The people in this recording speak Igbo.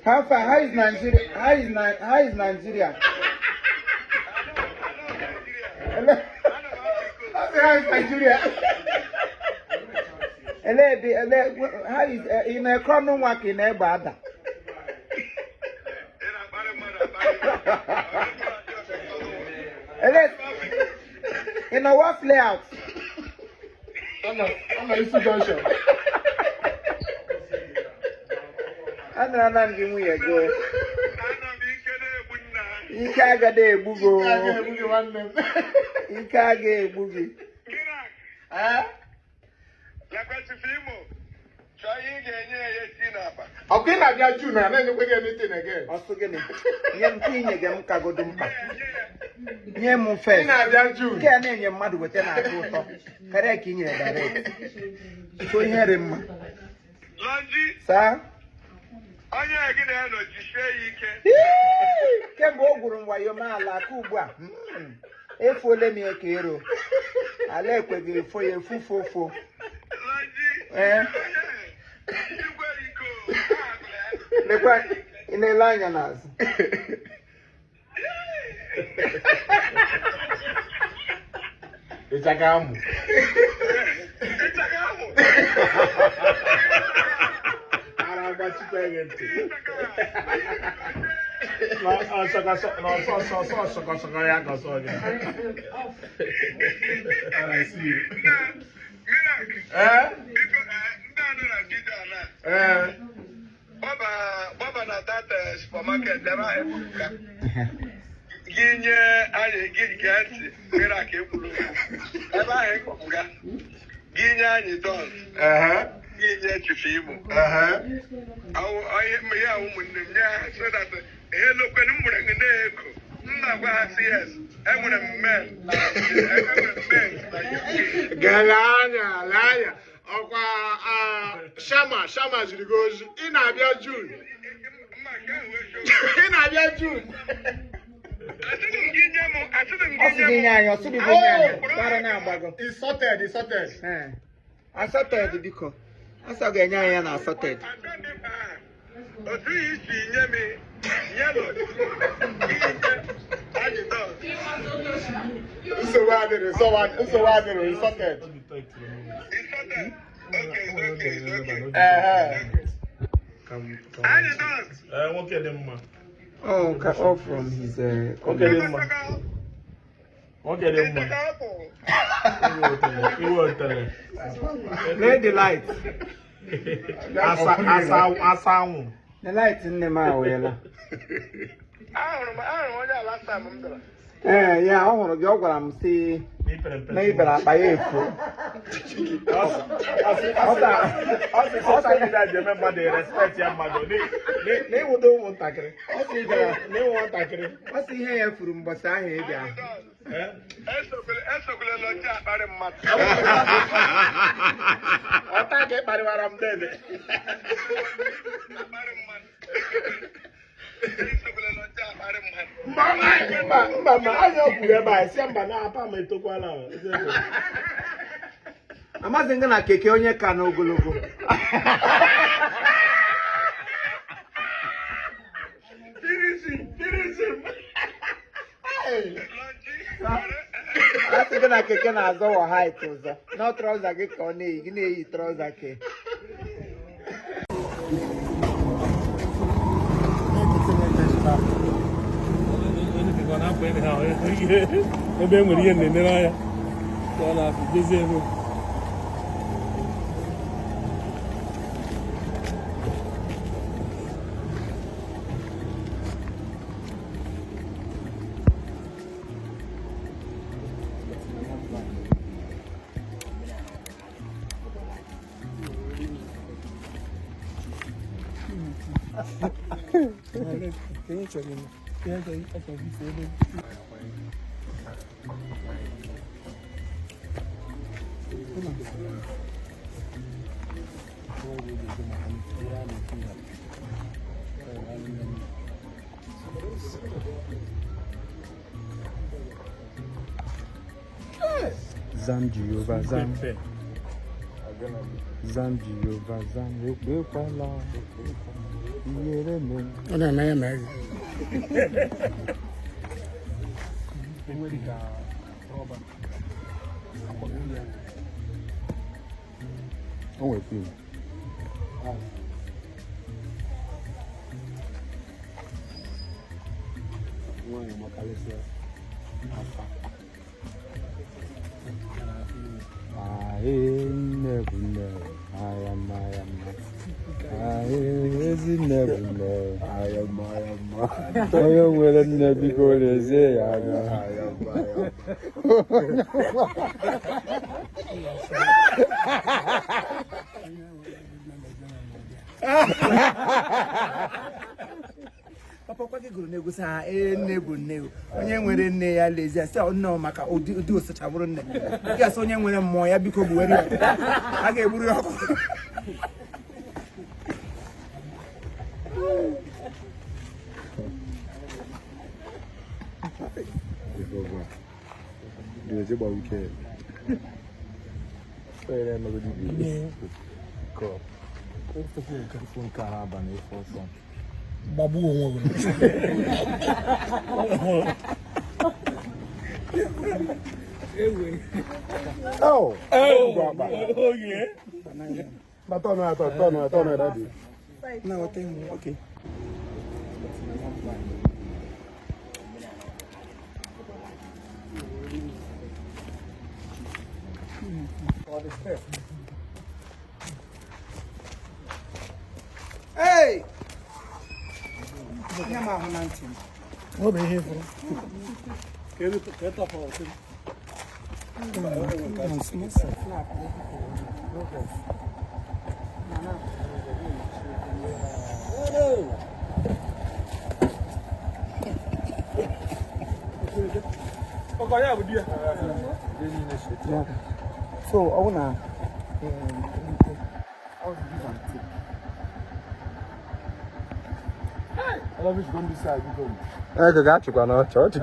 How far? How is Nigeria? How is Nigeria? How is Nigeria? How is in a common work in a bad? In a what layout? I'm a institution. I'm not giving you a go. You can't get a boogie. You can't get a boogie. Okay, I got you now. Then you will get anything again. Also, get it. Young king again, Kagodumpa. Yemu face. I got you. Can't name your mother with an apple. Correct in your direct. So hear him. Sir? I get a no, you say you can go while your man like Cuba. If we let me a hero, I like with you for your full. Eh? In a line on us. It's a gum. It's a gum. I don't want to play it. No, I see you. Baba na that supermarket never Ginye aye get miracle bulu. Eba he kokuga. Ginye anyi don. Ginye chifimo. Awo aye me ya umunnem nya so that hello kwenu murenge eko. Nna gwa CS. Enwere men. Galanya, lanya. Okwa Shama jiri gozu. Ina abia June. Ina abia June. It's sorted. I sorted because I saw Ganya sorted. So what it's sorted. Oh, cut off from his okay, them. Play the light. The light in the mouth. I don't know last time. Yeah, I want to go. I'm saying. Maybe I buy it. Also, remember they respect your mother. They would don't want that. They want that. What's the hair from Basahia? I'll take it by what I'm dead. Mama, I know you buy some banana to Kuala. I'm not thinking like a Kenya cano go. That's gonna kick an as our height. No trouser get on it, you need trouser cake. Zam Jehovah Zam. Zambia, Zambia, Pala. Oh, no, I am married. Oh, wait, please. I never know. I am. I never know. I am. I am well never go to say I am. Papa kwa gị gụrụ n'egwu sa nne bụ nne onye nwere nne ya lezi asị nnọọ maka ụdị osachabụrụ nne ya asị onye nwere mmụọ ya biko gbuwere ya a ga-egburu ya ọkụ Babu woman. Oh, yeah. But turn that. No, okay. Hey! What are you here for? So, I wanna I love it going this side. I got you, church.